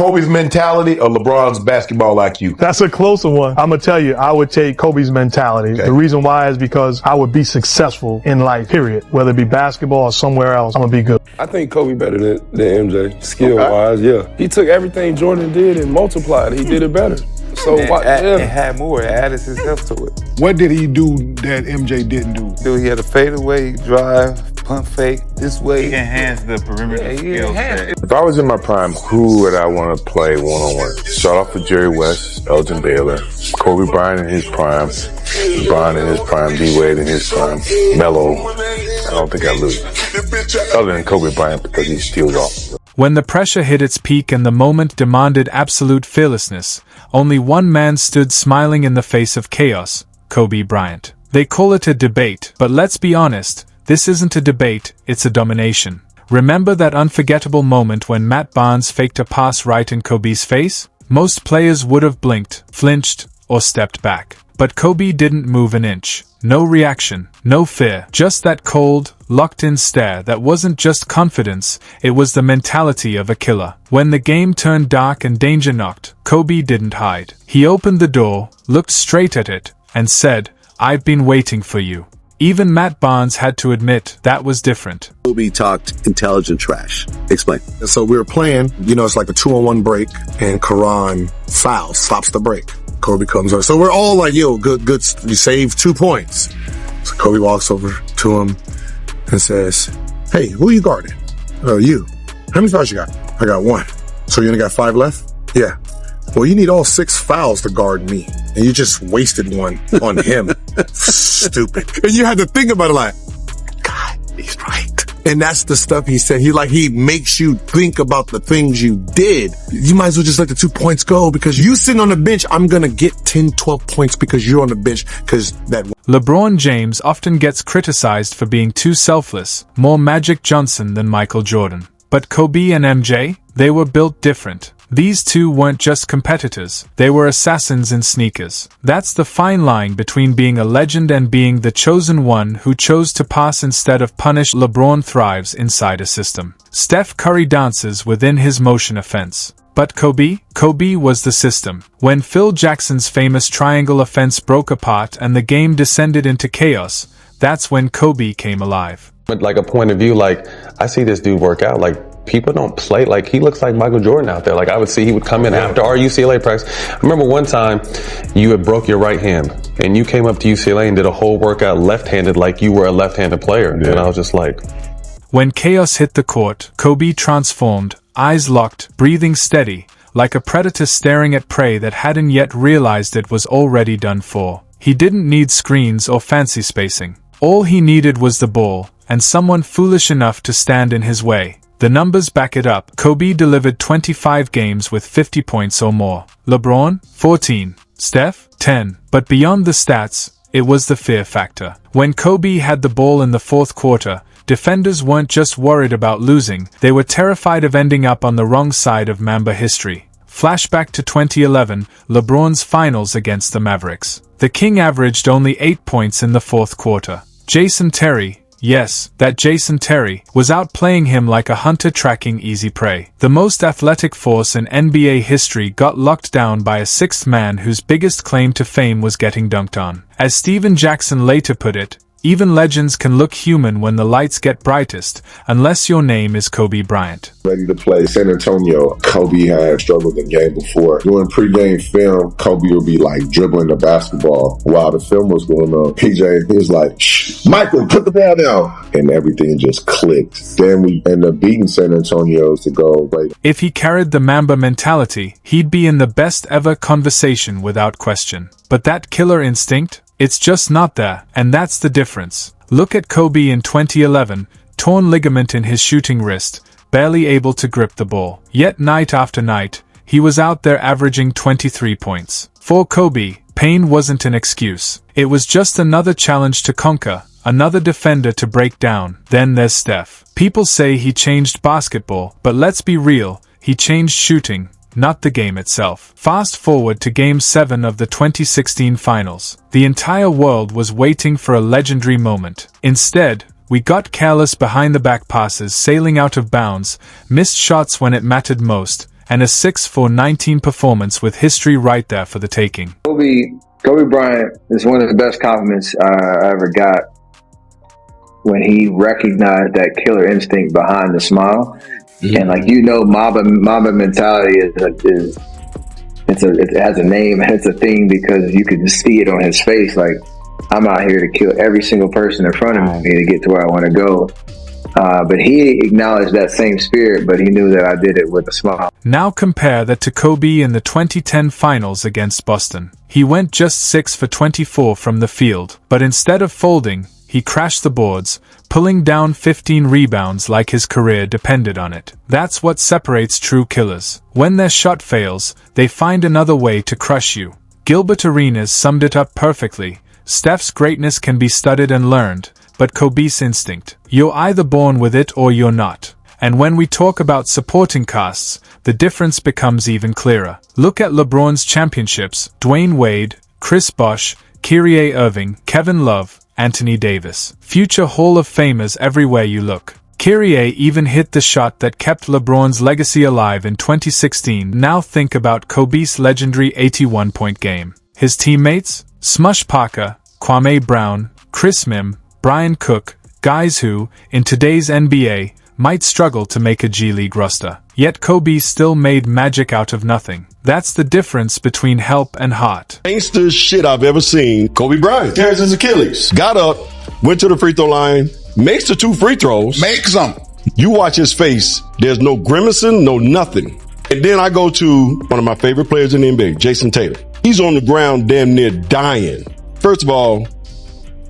Kobe's mentality or LeBron's basketball IQ? That's a closer one. I'm going to tell you, I would take Kobe's mentality. Okay. The reason why is because I would be successful in life, period. Whether it be basketball or somewhere else, I'm going to be good. I think Kobe better than MJ, skill-wise, yeah. He took everything Jordan did and multiplied it. He did it better. So it had more. It added his health to it. What did he do that MJ didn't do? He had a fadeaway drive, pump fake, this way. He enhanced the perimeter skill set. If I was in my prime, who would I want to play one-on-one? Start off with Jerry West, Elgin Baylor, Kobe Bryant in his prime, LeBron in his prime, D-Wade in his prime, Melo. I don't think I lose. Other than Kobe Bryant because he steals off. When the pressure hit its peak and the moment demanded absolute fearlessness, only one man stood smiling in the face of chaos, Kobe Bryant. They call it a debate, but let's be honest, this isn't a debate, it's a domination. Remember that unforgettable moment when Matt Barnes faked a pass right in Kobe's face? Most players would have blinked, flinched, or stepped back. But Kobe didn't move an inch. No reaction, no fear, just that cold, locked-in stare that wasn't just confidence, it was the mentality of a killer. When the game turned dark and danger knocked, Kobe didn't hide. He opened the door, looked straight at it, and said, "I've been waiting for you." Even Matt Barnes had to admit that was different. Kobe talked intelligent trash. Explain. So we were playing, it's like a 2-on-1 break, and Karan fouls, stops the break. Kobe comes over. So we're all like, good, we saved 2 points. So Kobe walks over to him and says, "Hey, who you guarding?" "Oh, you. How many fouls you got?" "I got 1. "So you only got 5 left?" "Yeah." "Well, you need all 6 fouls to guard me. And you just wasted 1 on him." Stupid. And you had to think about it like, God, he's right. And that's the stuff he said. He makes you think about the things you did. You might as well just let the 2 points go because you sitting on the bench, I'm going to get 10, 12 points because you're on the bench because that. LeBron James often gets criticized for being too selfless, more Magic Johnson than Michael Jordan. But Kobe and MJ, they were built different. These two weren't just competitors, they were assassins in sneakers. That's the fine line between being a legend and being the chosen one who chose to pass instead of punish. LeBron thrives inside a system. Steph Curry dances within his motion offense. But Kobe was the system. When Phil Jackson's famous triangle offense broke apart and the game descended into chaos, that's when Kobe came alive. Like a point of view, I see this dude work out, people don't play, he looks like Michael Jordan out there. I would see he would come in after our UCLA practice. I remember one time you had broke your right hand and you came up to UCLA and did a whole workout left-handed like you were a left-handed player. Yeah. And I was just like... When chaos hit the court, Kobe transformed, eyes locked, breathing steady, like a predator staring at prey that hadn't yet realized it was already done for. He didn't need screens or fancy spacing. All he needed was the ball, and someone foolish enough to stand in his way. The numbers back it up. Kobe delivered 25 games with 50 points or more. LeBron, 14. Steph, 10. But beyond the stats, it was the fear factor. When Kobe had the ball in the fourth quarter, defenders weren't just worried about losing, they were terrified of ending up on the wrong side of Mamba history. Flashback to 2011, LeBron's finals against the Mavericks. The King averaged only 8 points in the fourth quarter. Jason Terry, yes, that Jason Terry, was outplaying him like a hunter tracking easy prey. The most athletic force in NBA history got locked down by a sixth man whose biggest claim to fame was getting dunked on. As Steven Jackson later put it, even legends can look human when the lights get brightest, unless your name is Kobe Bryant. Ready to play San Antonio. Kobe had struggled the game before. During pregame film, Kobe would be dribbling the basketball while the film was going on. PJ, he was like, "Shh, Michael, put the ball down." And everything just clicked. Then we ended up beating San Antonio to go. If he carried the Mamba mentality, he'd be in the best ever conversation without question. But that killer instinct? It's just not there, and that's the difference. Look at Kobe in 2011, torn ligament in his shooting wrist, barely able to grip the ball. Yet night after night, he was out there averaging 23 points. For Kobe, pain wasn't an excuse. It was just another challenge to conquer, another defender to break down. Then there's Steph. People say he changed basketball, but let's be real, he changed shooting, not the game itself. Fast forward to Game 7 of the 2016 Finals. The entire world was waiting for a legendary moment. Instead, we got careless behind-the-back passes sailing out of bounds, missed shots when it mattered most, and a 6-for-19 performance with history right there for the taking. Kobe Bryant is one of the best compliments I ever got when he recognized that killer instinct behind the smile. And Mamba mentality it has a name, it's a thing, because you can see it on his face. Like, I'm out here to kill every single person in front of me to get to where I want to go. But he acknowledged that same spirit, but he knew that I did it with a smile. Now compare that to Kobe in the 2010 finals against Boston. He went just 6 for 24 from the field, but instead of folding, he crashed the boards, pulling down 15 rebounds like his career depended on it. That's what separates true killers. When their shot fails, they find another way to crush you. Gilbert Arenas summed it up perfectly. Steph's greatness can be studied and learned, but Kobe's instinct, you're either born with it or you're not. And when we talk about supporting casts, the difference becomes even clearer. Look at LeBron's championships: Dwayne Wade, Chris Bosh, Kyrie Irving, Kevin Love, Anthony Davis. Future Hall of Famers everywhere you look. Kyrie even hit the shot that kept LeBron's legacy alive in 2016. Now think about Kobe's legendary 81-point game. His teammates? Smush Parker, Kwame Brown, Chris Mim, Brian Cook, guys who, in today's NBA, might struggle to make a G League roster. Yet Kobe still made magic out of nothing. That's the difference between help and heart. Gangster shit I've ever seen. Kobe Bryant tears his Achilles. Got up, went to the free throw line, makes the 2 free throws. Makes them. You watch his face. There's no grimacing, no nothing. And then I go to one of my favorite players in the NBA, Jason Tatum. He's on the ground damn near dying. First of all,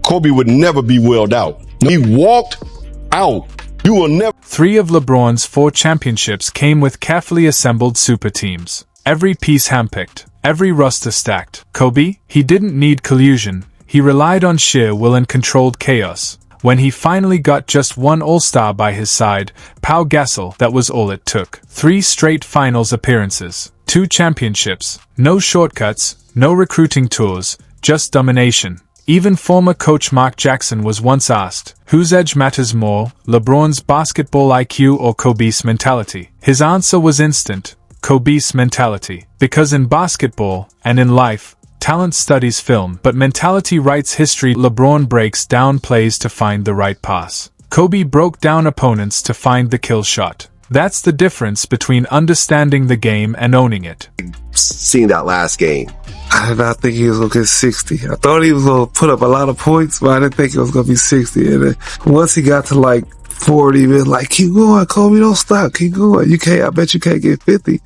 Kobe would never be wheeled out. He walked out. You will never. 3 of LeBron's 4 championships came with carefully assembled super teams. Every piece handpicked, every roster stacked. Kobe, he didn't need collusion. He relied on sheer will and controlled chaos. When he finally got just one All-Star by his side, Pau Gasol, that was all it took. 3 straight finals appearances, 2 championships, no shortcuts, no recruiting tours, just domination. Even former coach Mark Jackson was once asked, whose edge matters more, LeBron's basketball IQ or Kobe's mentality? His answer was instant: Kobe's mentality. Because in basketball, and in life, talent studies film, but mentality writes history. LeBron breaks down plays to find the right pass. Kobe broke down opponents to find the kill shot. That's the difference between understanding the game and owning it. Seeing that last game, I did not think he was going to get 60. I thought he was going to put up a lot of points, but I didn't think it was going to be 60. And then once he got to like 40, man, like, keep going, Kobe, don't stop, keep going. I bet you can't get 50.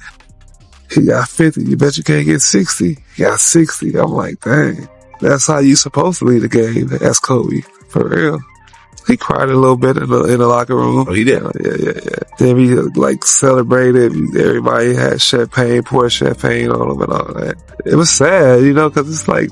He got 50. You bet you can't get 60. He got 60. I'm like, dang, that's how you supposed to lead the game. That's Kobe, for real. He cried a little bit in the locker room. Oh, he did? Yeah. Then we like celebrated. Everybody had champagne, poured champagne on him and all that. It was sad, because it's like,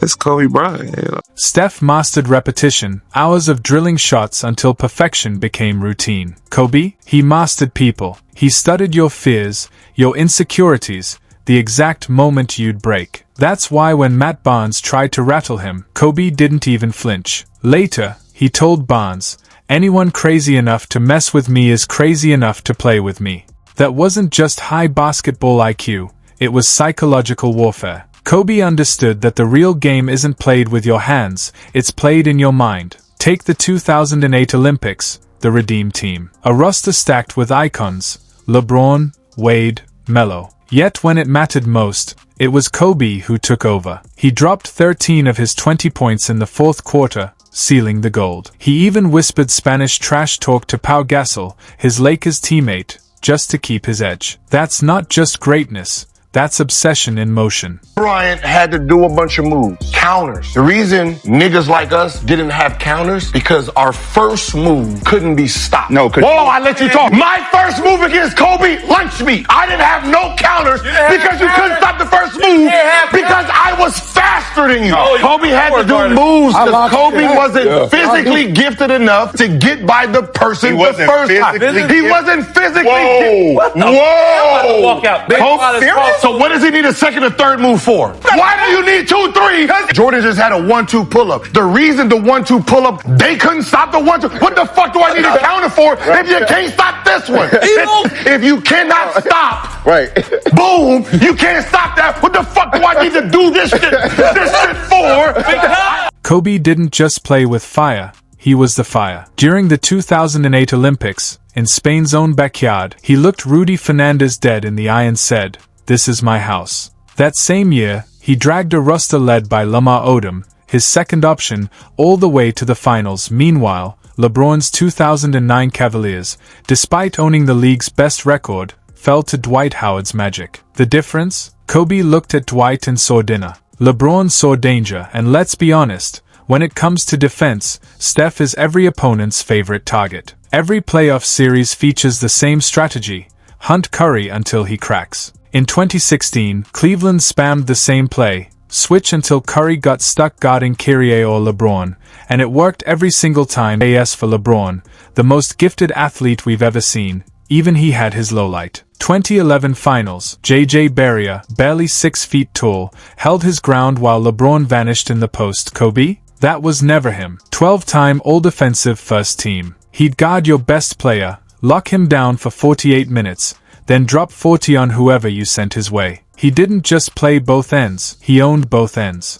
it's Kobe Bryant, Steph mastered repetition, hours of drilling shots until perfection became routine. Kobe, he mastered people. He studied your fears, your insecurities, the exact moment you'd break. That's why when Matt Barnes tried to rattle him, Kobe didn't even flinch. Later, he told Barnes, anyone crazy enough to mess with me is crazy enough to play with me. That wasn't just high basketball IQ, it was psychological warfare. Kobe understood that the real game isn't played with your hands, it's played in your mind. Take the 2008 Olympics, the Redeem Team. A roster stacked with icons: LeBron, Wade, Melo. Yet when it mattered most, it was Kobe who took over. He dropped 13 of his 20 points in the fourth quarter, sealing the gold. He even whispered Spanish trash talk to Pau Gasol, his Lakers teammate, just to keep his edge. That's not just greatness, that's obsession in motion. Bryant had to do a bunch of moves. Counters. The reason niggas like us didn't have counters, because our first move couldn't be stopped. No, whoa, I let you talk. My first move against Kobe, lunch meat. I didn't have no counters because you couldn't stop the first move because I was faster than you. Kobe had to do moves because Kobe wasn't physically gifted enough to get by the person the first time. He wasn't physically gifted. Whoa. Walk out. Kobe, So what does he need a second or third move for? Why do you need 2, 3? Jordan just had a 1-2 pull-up. The reason the 1-2 pull-up, they couldn't stop the 1-2. What the fuck do I need a counter for if you can't stop this one? If you cannot stop, boom, you can't stop that. What the fuck do I need to do this shit for? Kobe didn't just play with fire, he was the fire. During the 2008 Olympics, in Spain's own backyard, he looked Rudy Fernandez dead in the eye and said, "This is my house." That same year, he dragged a roster led by Lamar Odom, his second option, all the way to the finals. Meanwhile, LeBron's 2009 Cavaliers, despite owning the league's best record, fell to Dwight Howard's Magic. The difference? Kobe looked at Dwight and saw dinner. LeBron saw danger, and let's be honest, when it comes to defense, Steph is every opponent's favorite target. Every playoff series features the same strategy: hunt Curry until he cracks. In 2016, Cleveland spammed the same play: switch until Curry got stuck guarding Kyrie or LeBron, and it worked every single time. As for LeBron, the most gifted athlete we've ever seen, even he had his lowlight. 2011 Finals, J.J. Barea, barely 6 feet tall, held his ground while LeBron vanished in the post. Kobe? That was never him. 12-time All-Defensive First Team. He'd guard your best player, lock him down for 48 minutes, then drop 40 on whoever you sent his way. He didn't just play both ends, he owned both ends.